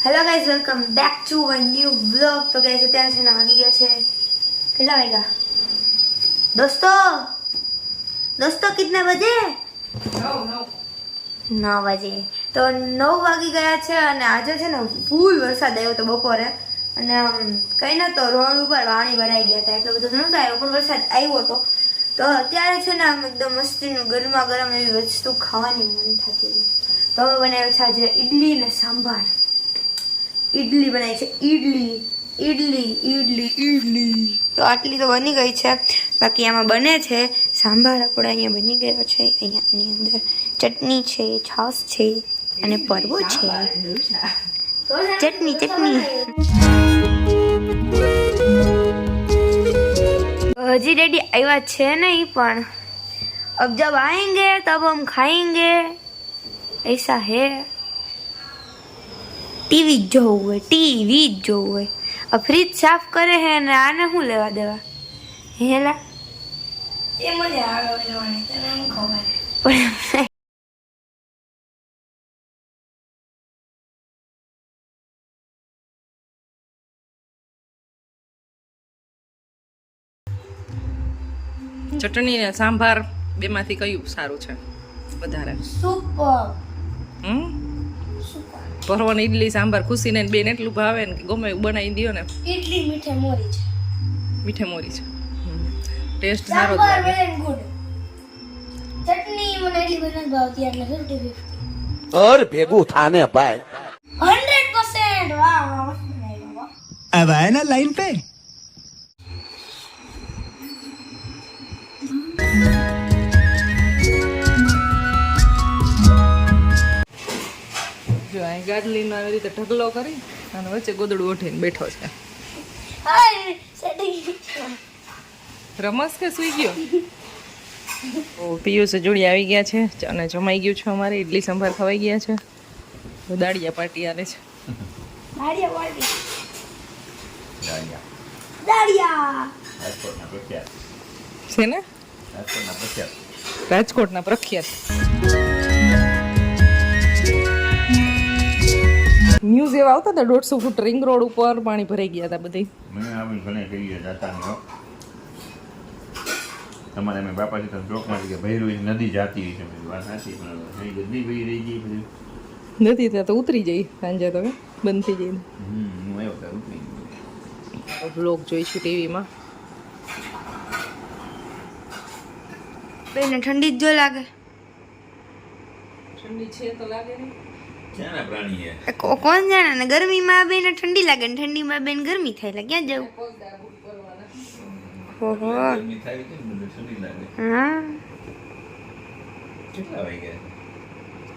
Hello guys, welcome back to a new vlog. तो guys અત્યારે છે ને વાગી ગયા છે કેટલા વાગ્યા दोस्तों कितने बजे? 9 વાગે। તો 9 વાગી ગયા છે અને આજે છે ને ફૂલ વરસાદ આવ્યો તો બપોરે અને કઈ ના તો રોડ ઉપર પાણી ભરાઈ ગયા હતા, એટલો બધો નહોતો આવ્યો પણ વરસાદ આવ્યો તો અત્યારે છે ને આમ એકદમ મસ્તીનું ગરમા ગરમ એવી વસ્તુ ખાવાની મન થતી હતી। તો અમે બનાવ્યો છે આજે ઈડલી ને સાંભાર। इडली बनाई है, इडली इडली इडली इडली तो आटली तो बनी गई है। बाकी आम बने छे सांभार अपना अहीं बनी गयो छे। अहीं अंदर चटनी छे, छास छे अने परवो छे। चटनी चटनी हजी रेडी आया छे नहीं, पण अब जब आएंगे तब हम खाएंगे, ऐसा है। टीवी जो हुए टीवी जो हुए अब फ्रिज साफ करे है ने आने हूँ लेवा देवा हेला ये मजा आवे लेवानी तने हम खबर चटनी ने सांभार बेमांथी कयुं सारुं छे वधारे? सुपर परवन इडली सांभार खुशी ने बेन एटलुं भावे ने गमे एवुं बनावी दयो ने। इडली मीठे मोरी छे, मीठे मोरी छे, टेस्ट सारो ज लागे। Very good. चटनी મને એટલી બધી ભાવતી એટલે 50-50 और भेगू थाने पाए 100%। वाह वाह वाह। अब आए ना लाइन पे। જો આ ગાડલીનો આવી રીતે ઢગલો કરી અને વચ્ચે ગોદડું ઓઢીને બેઠો છે। હાય સેટિંગ રમસ કે સુઈ ગયો? ઓ પિયુષ જોડી આવી ગયા છે અને જમાઈ ગયું છે, અમારે ઇડલી સંભાર ખવાઈ ગયા છે। તો દાડિયા પાર્ટી આવે છે। દાડિયા પાર્ટી દાડિયા છે ને રાજકોટના પ્રખ્યાત। ન્યૂઝ એવા આવતા હતા 150 ફૂટ રિંગ રોડ ઉપર પાણી ભરાઈ ગયા હતા બધી। मैंने अभी घने कही जाता नहीं हो તમારે મેં બાપાજી તો જોકમાં કે ભૈરવી નદી જાતી હોય છે, મેં વાત સાચી પણ નહીં ગંદી ભઈ રહી ગઈ પછી નથી ત્યાં તો ઉતરી જઈ સાંજે તો બંધ થઈ જાય। હું આવ્યો તો ઉતરી ગયો। વ્લોગ જોઈશું ટીવીમાં। બેને ઠંડી જ જો લાગે। ઠંડી છે તો લાગે ને, ક્યાંના પ્રાણી છે કોણ જાણે ને ગરમીમાં બેને ઠંડી લાગે ને ઠંડીમાં બેન ગરમી થાય એટલે ક્યાં જવું? ઓહો ગરમી થાય કે મને ઠંડી લાગે। हाँ કેટલા વાગ્યા?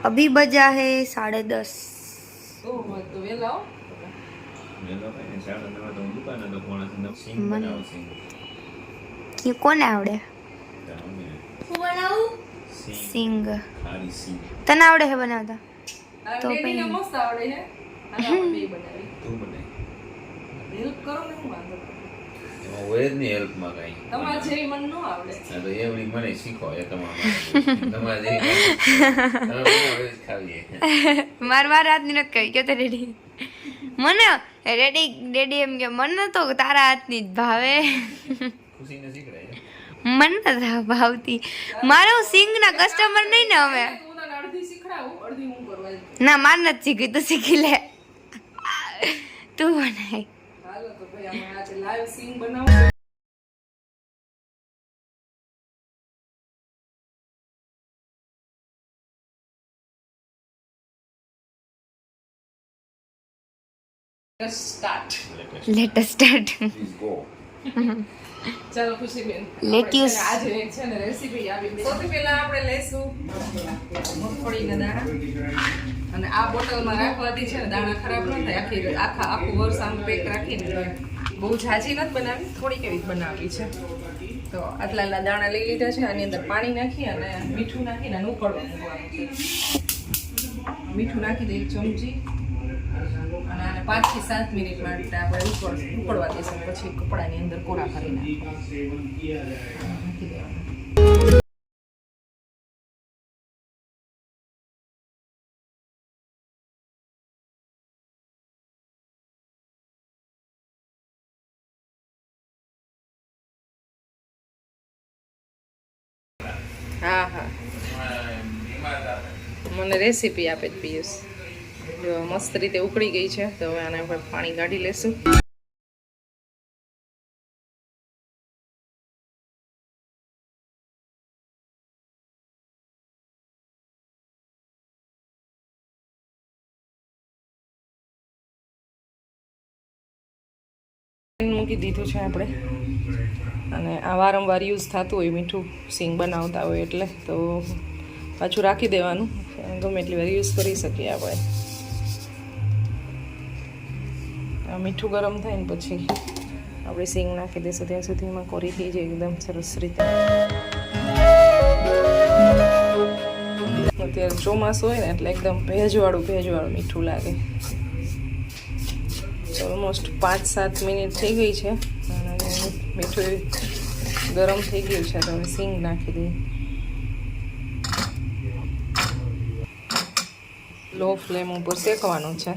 अभी बजा है 10:30। તો વેલા મેં તો કઈ 9:30 તો હું દુકાને તો કોણ સિંગ બનાવું સિંગ કે કોને આવડે? હું બનાવું સિંગ। ખારી સિંગ તને આવડે છે બનાવતા? તો પેલી મસ્ત આવડે છે અને આપણે બે બનાવી તું બનાય હેલ્પ કરો ને, હું વાંધો એમાં હોય જ નહીં હેલ્પમાં કાંઈ। તમારે જેવી મન ન આવડે હા તો એવડી મને શીખો એ તમારે જેવી ખાવીએ માર હાથની નથી કહી કે રેડી મને રેડી એમ કે મને તો તારા હાથની જ ભાવે। ખુશીને શીખડાય મને નથી ભાવતી, મારો સિંગના કસ્ટમર નહીં ને હવે। હું તને અડધી શીખડાવું, અડધી હું કરવા ના માર નથી શીખી, તું શીખી લે, તું બનાય। હાલો તો ભાઈ અમે આજે લાઈવ સિંગ બનાવું। Start let us start. Please go. ચાલો ખુશીબેન, લેટ્યુસ આજે છે ને રેસીપી આવી ગઈ। સૌથી પહેલા આપણે લેશું મગફળીના દાણા અને આ બોટલમાં રાખવાથી છે ને દાણા ખરાબ ન થાય। આખું વર્ષ આમ પેક રાખીને બહુ ઝાઝી નથી બનાવી, થોડીક એવી બનાવી છે। તો આટલા દાણા લઈ લીધા છે, આની અંદર પાણી નાખી અને મીઠું નાખીને આને ઉકળવા મૂકવાનું છે। મીઠું નાખી દઈએ 1 ચમચી અને આને 5 થી 7 મિનિટ માટે આપણે ઉકળવા દઈશું, પછી કપડાની અંદર કોરા કરી નાખીશું। હા હા મને રેસીપી આપે જ પિયુષ. જો મસ્ત રીતે ઉકળી ગઈ છે તો હવે આના પર પાણી કાઢી લેશું. મૂકી દીધું છે આપણે અને આ વારંવાર યુઝ થતું હોય મીઠું સિંગ બનાવતા હોય એટલે તો પાછું રાખી દેવાનું, ગમે એટલી વાર યુઝ કરી શકીએ આપણે. આ મીઠું ગરમ થાય ને પછી આપણે સિંગ નાખી દઈશું ત્યાં સુધીમાં કોરી થઈ જાય એકદમ સરસ રીતે. અત્યારે ચોમાસું હોય ને એટલે એકદમ ભેજવાળું મીઠું લાગે. ઓલમોસ્ટ 5-7 મિનિટ થઈ ગઈ છે અને મીઠું ગરમ થઈ ગયું છે તો હવે સિંગ નાખી દઈએ. લો ફ્લેમ ઉપર શેકવાનું છે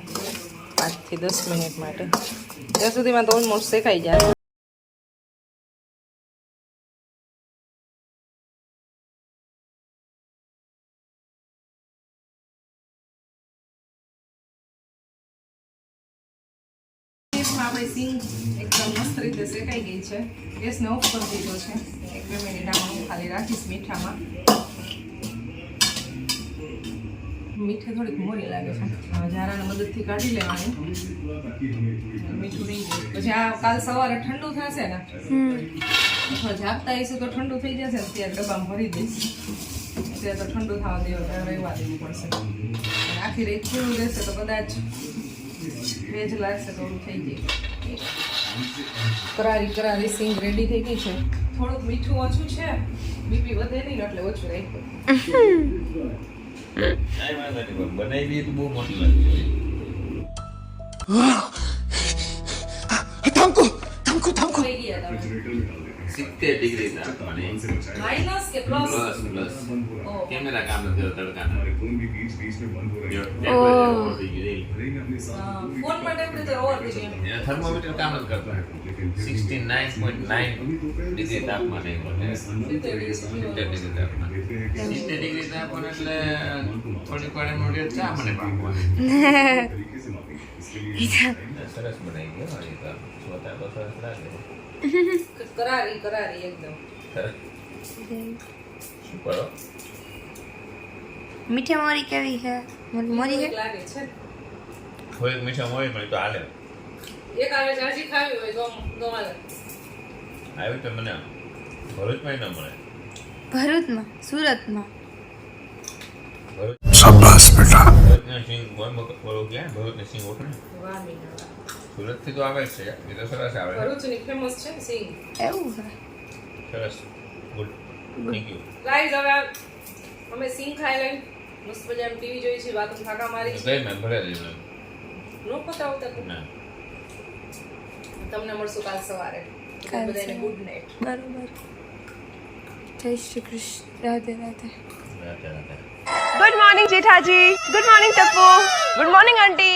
5 થી 10 મિનિટ માટે. ત્યાં સુધીમાં તો ઓલમોસ્ટ શેકાઈ જાય. આપણી સિંગ એકદમ મસ્ત રીતે શેકાઈ ગઈ છે. ગેસને ઓફ કરી દીધો છે. 1-2 મિનિટ આમાં હું ખાલી રાખીશ મીઠામાં. મીઠે થોડીક મોરી લાગે છે. ઝારાની મદદથી કાઢી લેવાની. મીઠું રહી જાય પછી આ કાલ સવારે ઠંડુ થશે ને અથવા ઝાપતા હશે તો ઠંડુ થઈ જશે. અત્યારે ડબ્બામાં ભરી દઈશ. અત્યારે તો ઠંડુ થવા દેવો ત્યારે રહેવા દેવું પડશે. આખી રેત ખુલ્લું રહેશે તો કદાચ ભેજ લાગશે તો થઈ જાય. કરારી સિંગ રેડી થઈ ગઈ છે. થોડુંક મીઠું ઓછું છે, બીપી વધે નહીં એટલે ઓછું રાખ્યું. બનાવી તો બહુ મોટી લાગે. થઈ ગયા તમે 70 ડિગ્રી તાપમાને માઇનસ કે પ્લસ? પ્લસ કેમેરા કામ નથી કરતો તડકાના. ફોન માં ટેમ્પરેચર ઓવર થઈ ગયું. થર્મોમીટર કામ નથી કરતો. 69.9 ડિગ્રી તાપમાને 70 ડિગ્રી તાપમાન. 70 ડિગ્રી તાપમાન એટલે થોડીક વાર એમનો રેટ ચા મને પાકવાનું. સરસ બનાવી ગયો. જોતા તો સરસ લાગે. કરારી એકદમ. શું કરો? મીઠી મોરી કેવી છે? મોરી છે લાગે છે. થોડીક મીઠા મોરી મળી તો હાલે. એક આવે જાજી ખાવી હોય તો ગમાલે. આવી તો મને ભરૂચમાં ન મળે. ભરૂચમાં, સુરતમાં. શાબાશ બેટા. ભરૂચના સિંગ બોલો ક્યાં? ભરૂચના સિંગ ઓળખે? વાહ મીના. સુરતથી તો આવે જ છે. એ તો સરસ આવે. ભરૂચની ફેમસ છે ને સિંગ. એવું છે. સરસ. ગુડ. Thank you. ગાઈઝ હવે અમે સિંગ ખાઈ લઈ મસ્ત મજાની ટીવી જોઈ છે, વાતો ફાકા મારી છે. મેં ભરે દીધું. નો પતાવતા ના. તમને મળશું કાલ સવારે. બધાને ગુડ નાઈટ. બરોબર. જય શ્રી કૃષ્ણ. રાધે રાધે. રાતે. Good morning Jethaji. Good morning Tappu. Good morning aunty.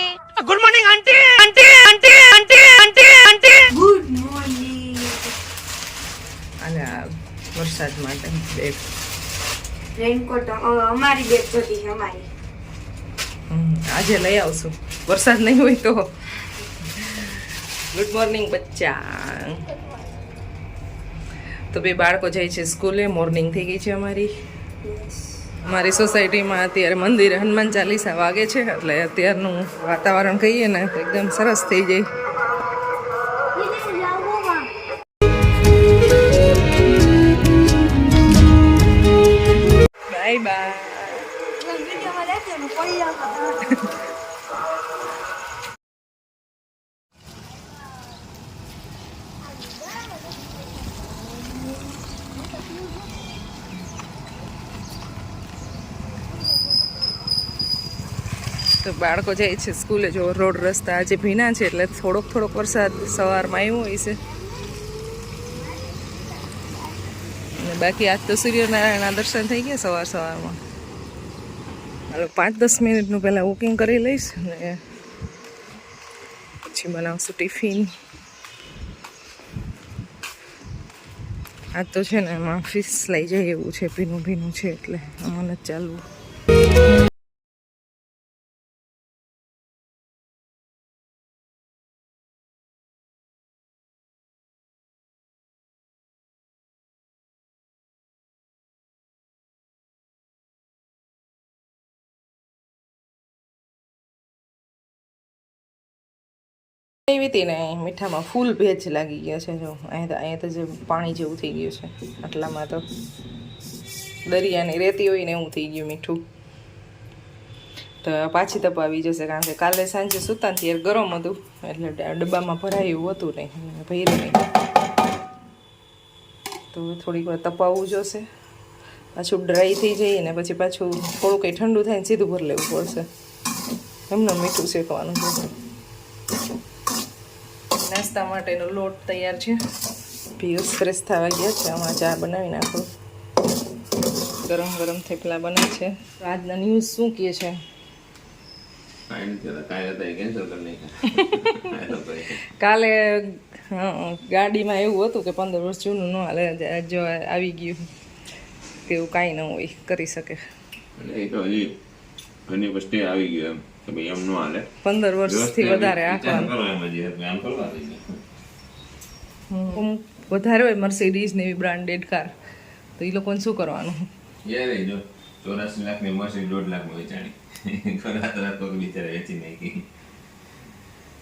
Good morning aunty aunty aunty aunty aunty aunty. Good morning. અને આ વરસાદ માટે બેગ રેનકોટ અમારી બેગ જોતી છે અમારી. આજે લઈ આવશું વરસાદ નહીં હોય તો. ગુડ મોર્નિંગ બચ્ચા. તો બે બાળકો જાય છે સ્કૂલે. મોર્નિંગ થઈ ગઈ છે અમારી. અમારી સોસાયટીમાં અત્યારે મંદિરે હનુમાન ચાલીસા વાગે છે એટલે અત્યારનું વાતાવરણ કહીએ ને તો એકદમ સરસ થઈ જાય. Bye bye. તો બાળકો જાય છે સ્કૂલે. જો રોડ રસ્તા આજે ભીના છે એટલે થોડોક વરસાદ સવારમાં આવ્યો હોય છે. અને બાકી આજ તો સૂર્યનારાયણના દર્શન થઈ ગયા સવારમાં. હાલો 5-10 મિનિટનું પહેલાં બુકિંગ કરી લઈશ અને પછી બનાવશું ટિફિન. આ તો છે ને એમાં ફિશ લઈ જાય એવું છે, ભીનું ભીનું છે એટલે આમાં નથી ચાલવું. એવી હતી ને મીઠામાં ફૂલ ભેજ લાગી ગયો છે. જો અહીંયા તો જે પાણી જેવું થઈ ગયું છે, આટલામાં તો દરિયાની રેતી હોય ને એવું થઈ ગયું મીઠું. તો પાછી તપ આવી જશે, કારણ કે કાલે સાંજે સૂતા ને ત્યારે ગરમ હતું એટલે ડબ્બામાં ભરાયું હતું નહીં, ભર્યું નહીં. તો થોડીક વાર તપાવવું જોશે, પાછું ડ્રાય થઈ જાય ને પછી પાછું થોડું કંઈ ઠંડુ થાય ને સીધું ભરી લેવું પડશે. એમને મીઠું શેકવાનું છે. નાસ્તા માટેનો લોટ તૈયાર છે. પિયુષ ફ્રેશ થવા ગયા છે, આમાં ચા બનાવી નાખો. ગરમ ગરમ થેપલા બને છે. આજના ન્યૂઝ શું કહે છે? કાલે ગાડીમાં એવું હતું કે 15 વર્ષ જૂનું ન હાલે, જો આવી ગયું કે એવું કાંઈ ન હોય, કરી શકે. ઘણી વસ્તુ આવી ગયું એમ કે ભાઈ એમ ન હાલે, 15 વર્ષથી વધારે વધારે હોય મર્સિડીઝ ને એવી બ્રાન્ડેડ કાર, તો એ લોકોને શું કરવાનું? 84 લાખની મર્સિડીઝ 1.5 લાખમાં વેચાણી, રાત કોઈક બિચારા વેચી નાખી.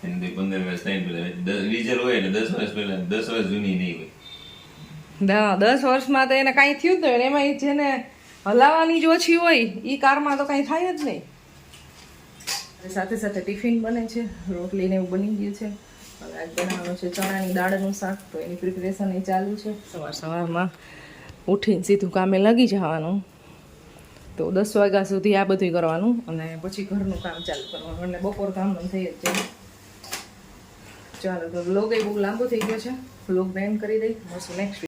એને 15 વર્ષ થાય પેલા ડીઝલ હોય ને 10 વર્ષ પહેલા, 10 વર્ષ જૂની નહીં હોય. 10 વર્ષમાં તો એને કાંઈ થયું જ નહીં. એમાં જેને હલાવવાની જ ઓછી હોય એ કારમાં તો કાંઈ થાય જ નહીં. સાથે સાથે ટિફિન બને છે, રોટલી ને એવું બની ગયું છે. હવે આજ બનાવવાનું છે ચણાની દાળનું શાક, તો એની પ્રિપેરેશન એ ચાલુ છે. સવારમાં ઉઠીને સીધું કામે લાગી જવાનું. તો 10 વાગ્યા સુધી આ બધું કરવાનું અને પછી ઘરનું કામ ચાલુ કરવાનું, એટલે બપોર કામ થઈ જ જાય. ચાલો, તો વ્લોગ એ બહુ લાંબો થઈ ગયો છે, વ્લોગ એન્ડ કરી દઈ. મળશું નેક્સ્ટ વીક.